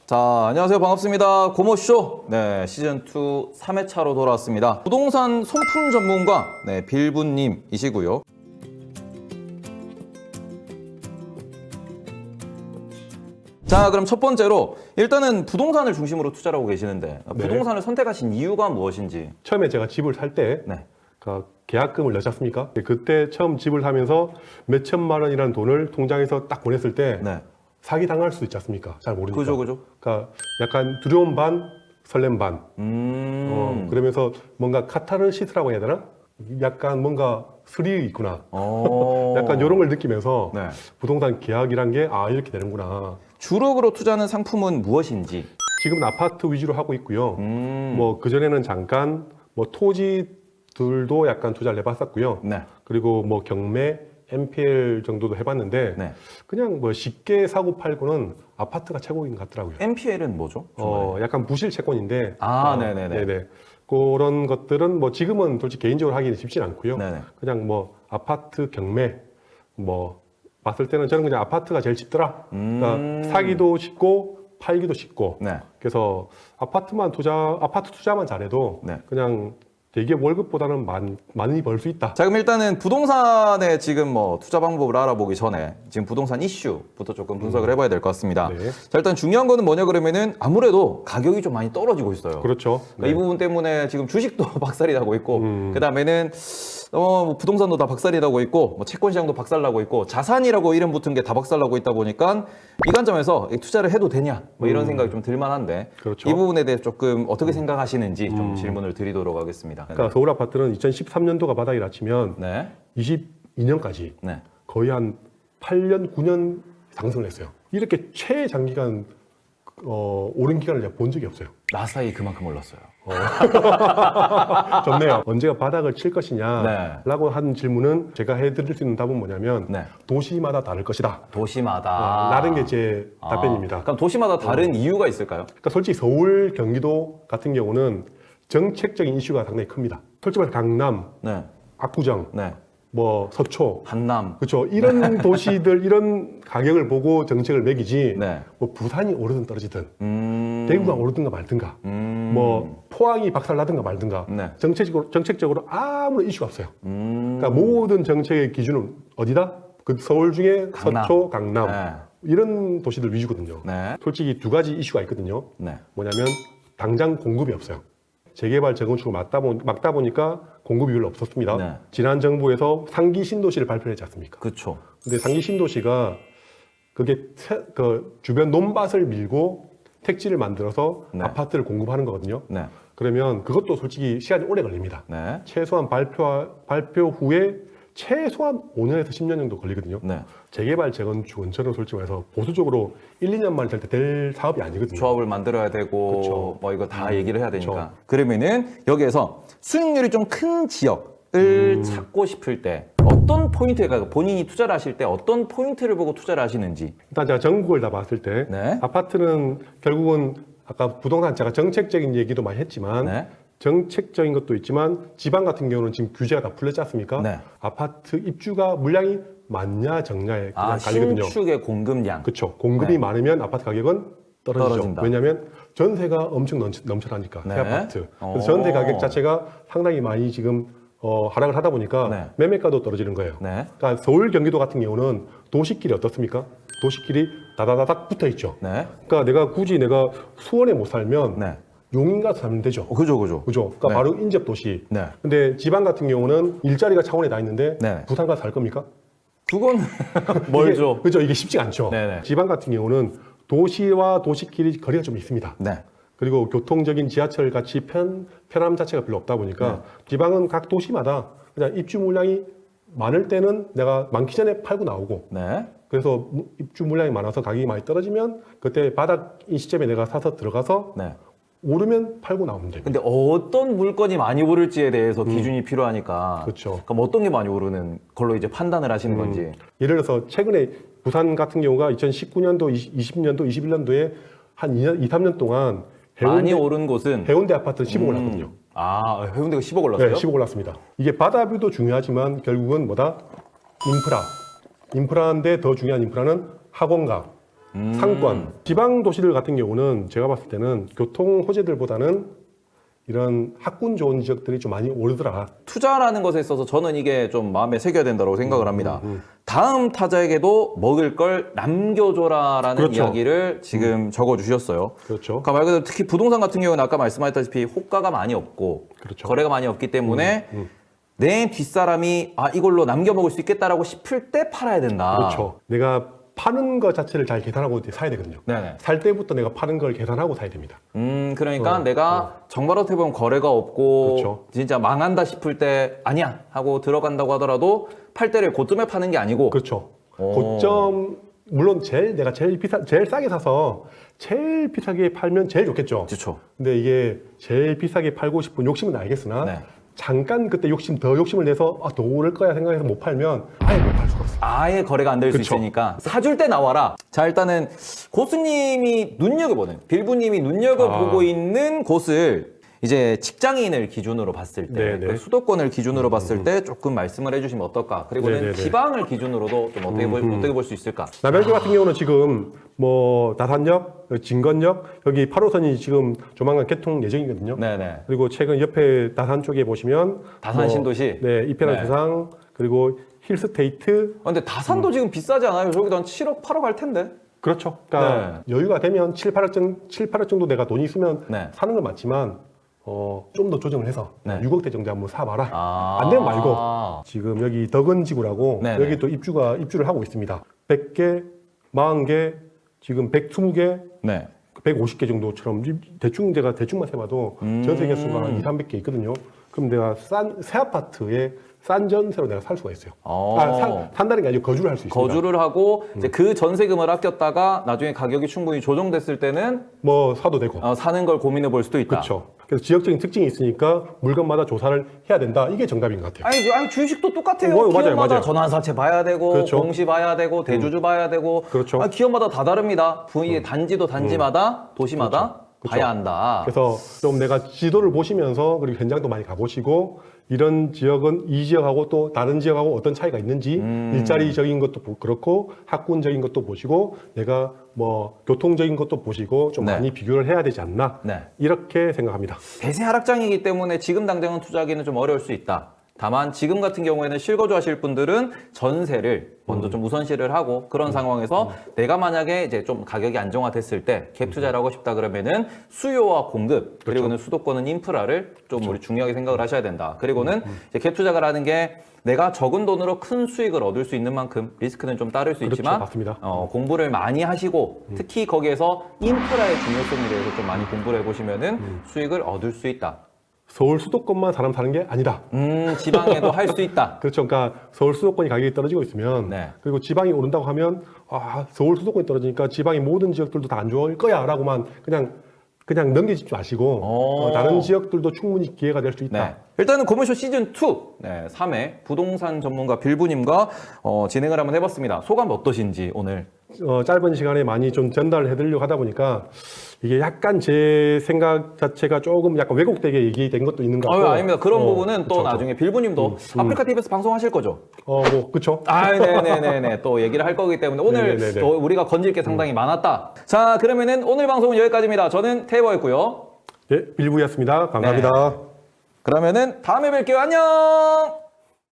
자, 안녕하세요. 반갑습니다. 고모쇼. 네, 시즌2 3회차로 돌아왔습니다. 부동산 손품 전문가, 네, 빌부님이시고요. 자, 그럼 첫 번째로 일단은 부동산을 중심으로 투자를 하고 계시는데 부동산을 선택하신 이유가 무엇인지. 처음에 제가 집을 살 때 네. 계약금을 내지 않습니까? 그때 처음 집을 사면서 몇 천만 원이라는 돈을 통장에서 딱 보냈을 때 네. 사기 당할 수도 있지 않습니까? 잘 모르니까. 그죠. 그러니까 약간 두려움 반, 설렘 반. 그러면서 뭔가 카타르시스라고 해야 되나? 약간 뭔가 스릴이 있구나. 약간 이런 걸 느끼면서 네. 부동산 계약이란 게 이렇게 되는구나. 주력으로 투자하는 상품은 무엇인지. 지금은 아파트 위주로 하고 있고요. 뭐 그전에는 잠깐 뭐 토지들도 약간 투자를 해봤었고요. 네. 그리고 뭐 경매, NPL 정도도 해봤는데 네. 그냥 뭐 쉽게 사고 팔고는 아파트가 최고인 것 같더라고요. NPL은 뭐죠? 약간 부실 채권인데 네네네. 그런 것들은 뭐 지금은 솔직히 개인적으로 하기는 쉽진 않고요. 네네. 그냥 뭐 아파트 경매 뭐 봤을 때는 저는 그냥 아파트가 제일 쉽더라. 그러니까 사기도 쉽고 팔기도 쉽고. 네. 그래서 아파트 투자만 잘해도 네. 그냥 대기업 월급보다는 많이 벌 수 있다. 자, 그럼 일단은 부동산의 지금 뭐 투자 방법을 알아보기 전에 지금 부동산 이슈부터 조금 분석을 해봐야 될 것 같습니다. 네. 자, 일단 중요한 거는 뭐냐 그러면은 아무래도 가격이 좀 많이 떨어지고 있어요. 그렇죠. 그러니까 이 부분 때문에 지금 주식도 박살이 나고 있고, 그 다음에는 뭐 부동산도 다 박살이 나고 있고, 뭐 채권 시장도 박살 나고 있고, 자산이라고 이름 붙은 게 다 박살 나고 있다 보니까 이 관점에서 투자를 해도 되냐, 뭐 이런 생각이 좀 들만한데, 그렇죠. 이 부분에 대해 조금 어떻게 생각하시는지 좀 질문을 드리도록 하겠습니다. 그러니까 서울 아파트는 2013년도가 바닥이라 치면 네. 22년까지 네. 거의 한 8년, 9년 상승을 했어요. 이렇게 최장기간 오른 기간을 제가 본 적이 없어요. 나사이 그만큼 올랐어요. 좋네요. 언제가 바닥을 칠 것이냐 네. 라고 한 질문은 제가 해드릴 수 있는 답은 뭐냐면 네. 도시마다 다를 것이다 도시마다. 라는 게 제 답변입니다. 그럼 도시마다 다른 이유가 있을까요? 그러니까 솔직히 서울, 경기도 같은 경우는 정책적인 이슈가 상당히 큽니다. 솔직히 말해서 강남, 네. 압구정, 네. 뭐 서초, 한남. 그렇죠. 이런 도시들 이런 가격을 보고 정책을 매기지. 네. 뭐 부산이 오르든 떨어지든 대구가 오르든가 말든가 뭐 포항이 박살나든가 말든가 네. 정책적으로 아무런 이슈가 없어요. 그러니까 모든 정책의 기준은 어디다? 그 서울 중에 강남. 서초, 강남 네. 이런 도시들 위주거든요. 네. 솔직히 두 가지 이슈가 있거든요. 네. 뭐냐면 당장 공급이 없어요. 재개발 재건축을 막다 보니까 공급이 별로 없었습니다. 네. 지난 정부에서 상기 신도시를 발표했지 않습니까? 그렇죠. 근데 상기 신도시가 그게 그 주변 논밭을 밀고 택지를 만들어서 네. 아파트를 공급하는 거거든요. 네. 그러면 그것도 솔직히 시간이 오래 걸립니다. 네. 최소한 발표 후에 최소한 5년에서 10년 정도 걸리거든요. 네. 재개발 재건축은 저는 솔직히 말해서 보수적으로 1, 2년 만에 될 사업이 아니거든요. 조합을 만들어야 되고 그쵸. 뭐 이거 다 얘기를 해야 되니까. 그쵸. 그러면은 여기에서 수익률이 좀 큰 지역을 찾고 싶을 때 어떤 포인트에 본인이 투자를 하실 때 어떤 포인트를 보고 투자를 하시는지. 일단 제가 전국을 다 봤을 때 네. 아파트는 결국은 아까 부동산 제가 정책적인 얘기도 많이 했지만 네. 정책적인 것도 있지만 지방 같은 경우는 지금 규제가 다 풀렸지 않습니까? 네. 아파트 입주가 물량이 많냐 적냐에 그냥 갈리거든요. 신축의 공급량. 그렇죠. 공급이 네. 많으면 아파트 가격은 떨어진다. 왜냐하면 전세가 엄청 넘쳐나니까 네. 새 아파트. 그래서 전세 가격 자체가 상당히 많이 지금 하락을 하다 보니까 네. 매매가도 떨어지는 거예요. 네. 그러니까 서울, 경기도 같은 경우는 도시길이 어떻습니까? 도시길이 다다다닥 붙어 있죠. 네. 그러니까 내가 수원에 못 살면 네. 용인 가서 살면 되죠. 그죠. 그죠? 그러니까 네. 바로 인접 도시. 네. 근데 지방 같은 경우는 일자리가 창원에 다 있는데 네. 부산 가서 살 겁니까? 그건 멀죠. 그죠? 이게 쉽지가 않죠. 네네. 지방 같은 경우는 도시와 도시끼리 거리가 좀 있습니다. 네. 그리고 교통적인 지하철 같이 편함 자체가 별로 없다 보니까 지방은 각 도시마다 그냥 입주 물량이 많을 때는 내가 많기 전에 팔고 나오고 네. 그래서 입주 물량이 많아서 가격이 많이 떨어지면 그때 바닥인 시점에 내가 사서 들어가서 네. 오르면 팔고 나오면 됩니다. 근데 어떤 물건이 많이 오를지에 대해서 기준이 필요하니까. 그렇죠. 그럼 어떤 게 많이 오르는 걸로 이제 판단을 하시는 건지. 예를 들어서 최근에 부산 같은 경우가 2019년도, 20년도, 21년도에 한 2, 3년 동안 많이 오른 곳은 해운대 아파트 10억 올랐거든요. 해운대가 10억 올랐어요? 네, 10억 올랐습니다. 이게 바다뷰도 중요하지만 결국은 뭐다? 인프라인데 더 중요한 인프라는 학원가, 상권. 지방 도시들 같은 경우는 제가 봤을 때는 교통 호재들보다는 이런 학군 좋은 지역들이 좀 많이 오르더라. 투자라는 것에 있어서 저는 이게 좀 마음에 새겨야 된다고 생각을 합니다. 다음 타자에게도 먹을 걸 남겨줘라라는 그렇죠. 이야기를 지금 적어주셨어요. 그렇죠. 그러니까 말 그대로 특히 부동산 같은 경우는 아까 말씀하셨다시피 호가가 많이 없고 그렇죠. 거래가 많이 없기 때문에 내 뒷사람이 이걸로 남겨 먹을 수 있겠다라고 싶을 때 팔아야 된다. 그렇죠. 내가 파는 것 자체를 잘 계산하고 사야 되거든요. 네네. 살 때부터 내가 파는 걸 계산하고 사야 됩니다. 그러니까 내가 정말 어떻게 보면 거래가 없고 그렇죠. 진짜 망한다 싶을 때 아니야 하고 들어간다고 하더라도 팔 때를 고점에 파는 게 아니고 그렇죠. 오. 고점 물론 내가 제일 싸게 사서 제일 비싸게 팔면 제일 좋겠죠. 그렇죠. 근데 이게 제일 비싸게 팔고 싶은 욕심은 알겠으나 네. 잠깐 그때 더 욕심을 내서 더 오를 거야 생각해서 못 팔면 아예 못 팔 수가 없어요. 아예 거래가 안 될 수 그쵸. 있으니까 사줄 때 나와라. 자, 일단은 고수님이 눈여겨보는 빌부님이 눈여겨보고 있는 곳을 이제 직장인을 기준으로 봤을 때 네네. 그 수도권을 기준으로 봤을 때 조금 말씀을 해주시면 어떨까. 그리고는 네네네. 지방을 기준으로도 좀 어떻게 볼 수 있을까. 남양주 같은 경우는 지금 뭐 다산역, 진건역 여기 8호선이 지금 조만간 개통 예정이거든요. 네네. 그리고 최근 옆에 다산 쪽에 보시면 다산 신도시? 네, 이편한 네. 세상 그리고 힐스테이트 근데 다산도 지금 비싸지 않아요? 저기도 한 7억, 8억 할 텐데. 그렇죠. 그러니까 여유가 되면 7, 8억 정도 내가 돈이 있으면 네. 사는 건 맞지만 좀 더 조정을 해서 네. 6억대 정도 한번 사봐라. 아. 안 되면 말고 지금 여기 덕은지구라고 네네. 여기 또 입주를 하고 있습니다. 100개, 40개, 지금 120개, 네. 150개 정도처럼 제가 대충만 세봐도 전세 개수가 한 2, 300개 있거든요. 그럼 내가 새 아파트에 싼 전세로 내가 살 수가 있어요. 산다는 게 아니고 거주를 할 수 있습니다. 거주를 하고 이제 그 전세금을 아꼈다가 나중에 가격이 충분히 조정됐을 때는 뭐 사도 되고. 사는 걸 고민해 볼 수도 있다. 그렇죠. 그래서 지역적인 특징이 있으니까 물건마다 조사를 해야 된다. 이게 정답인 것 같아요. 아니 주식도 똑같아요. 맞아요, 기업마다 맞아요. 전환사채 봐야 되고 그렇죠. 공시 봐야 되고 대주주 봐야 되고 그렇죠. 기업마다 다 다릅니다. 단지도 단지마다 도시마다 그렇죠. 봐야 한다. 그래서 좀 내가 지도를 보시면서 그리고 현장도 많이 가보시고 이런 지역은 이 지역하고 또 다른 지역하고 어떤 차이가 있는지 일자리적인 것도 그렇고 학군적인 것도 보시고 내가 뭐 교통적인 것도 보시고 좀 네. 많이 비교를 해야 되지 않나 네. 이렇게 생각합니다. 대세 하락장이기 때문에 지금 당장은 투자하기는 좀 어려울 수 있다. 다만 지금 같은 경우에는 실거주 하실 분들은 전세를 먼저 좀 우선시를 하고 그런 상황에서 내가 만약에 이제 좀 가격이 안정화됐을 때 갭 투자를 하고 싶다 그러면은 수요와 공급 그리고는 수도권은 인프라를 좀 우리 중요하게 생각을 하셔야 된다. 그리고는 이제 갭 투자를 하는 게 내가 적은 돈으로 큰 수익을 얻을 수 있는 만큼 리스크는 좀 따를 수 그렇죠, 있지만 맞습니다. 공부를 많이 하시고 특히 거기에서 인프라의 중요성에 대해서 좀 많이 공부를 해보시면은 수익을 얻을 수 있다. 서울 수도권만 사람 사는 게 아니다. 지방에도 할 수 있다. 그렇죠. 그러니까 서울 수도권이 가격이 떨어지고 있으면 네. 그리고 지방이 오른다고 하면 서울 수도권이 떨어지니까 지방의 모든 지역들도 다 안 좋을 거야라고만 그냥 넘기지 마시고 다른 지역들도 충분히 기회가 될 수 있다. 네. 일단은 고문쇼 시즌 2 3회 부동산 전문가 빌부님과 진행을 한번 해봤습니다. 소감 어떠신지 오늘? 짧은 시간에 많이 좀 전달을 해드리려고 하다 보니까 이게 약간 제 생각 자체가 조금 약간 왜곡되게 얘기된 것도 있는 것 같고. 아닙니다. 그런 부분은 또 그쵸. 나중에 빌부님도 아프리카 TV에서 방송하실 거죠? 그쵸. 네네네네. 또 얘기를 할 거기 때문에 오늘 네네네네. 또 우리가 건질 게 상당히 많았다. 자, 그러면은 오늘 방송은 여기까지입니다. 저는 태버였고요. 예, 빌부였습니다. 감사합니다. 그러면은 다음에 뵐게요. 안녕!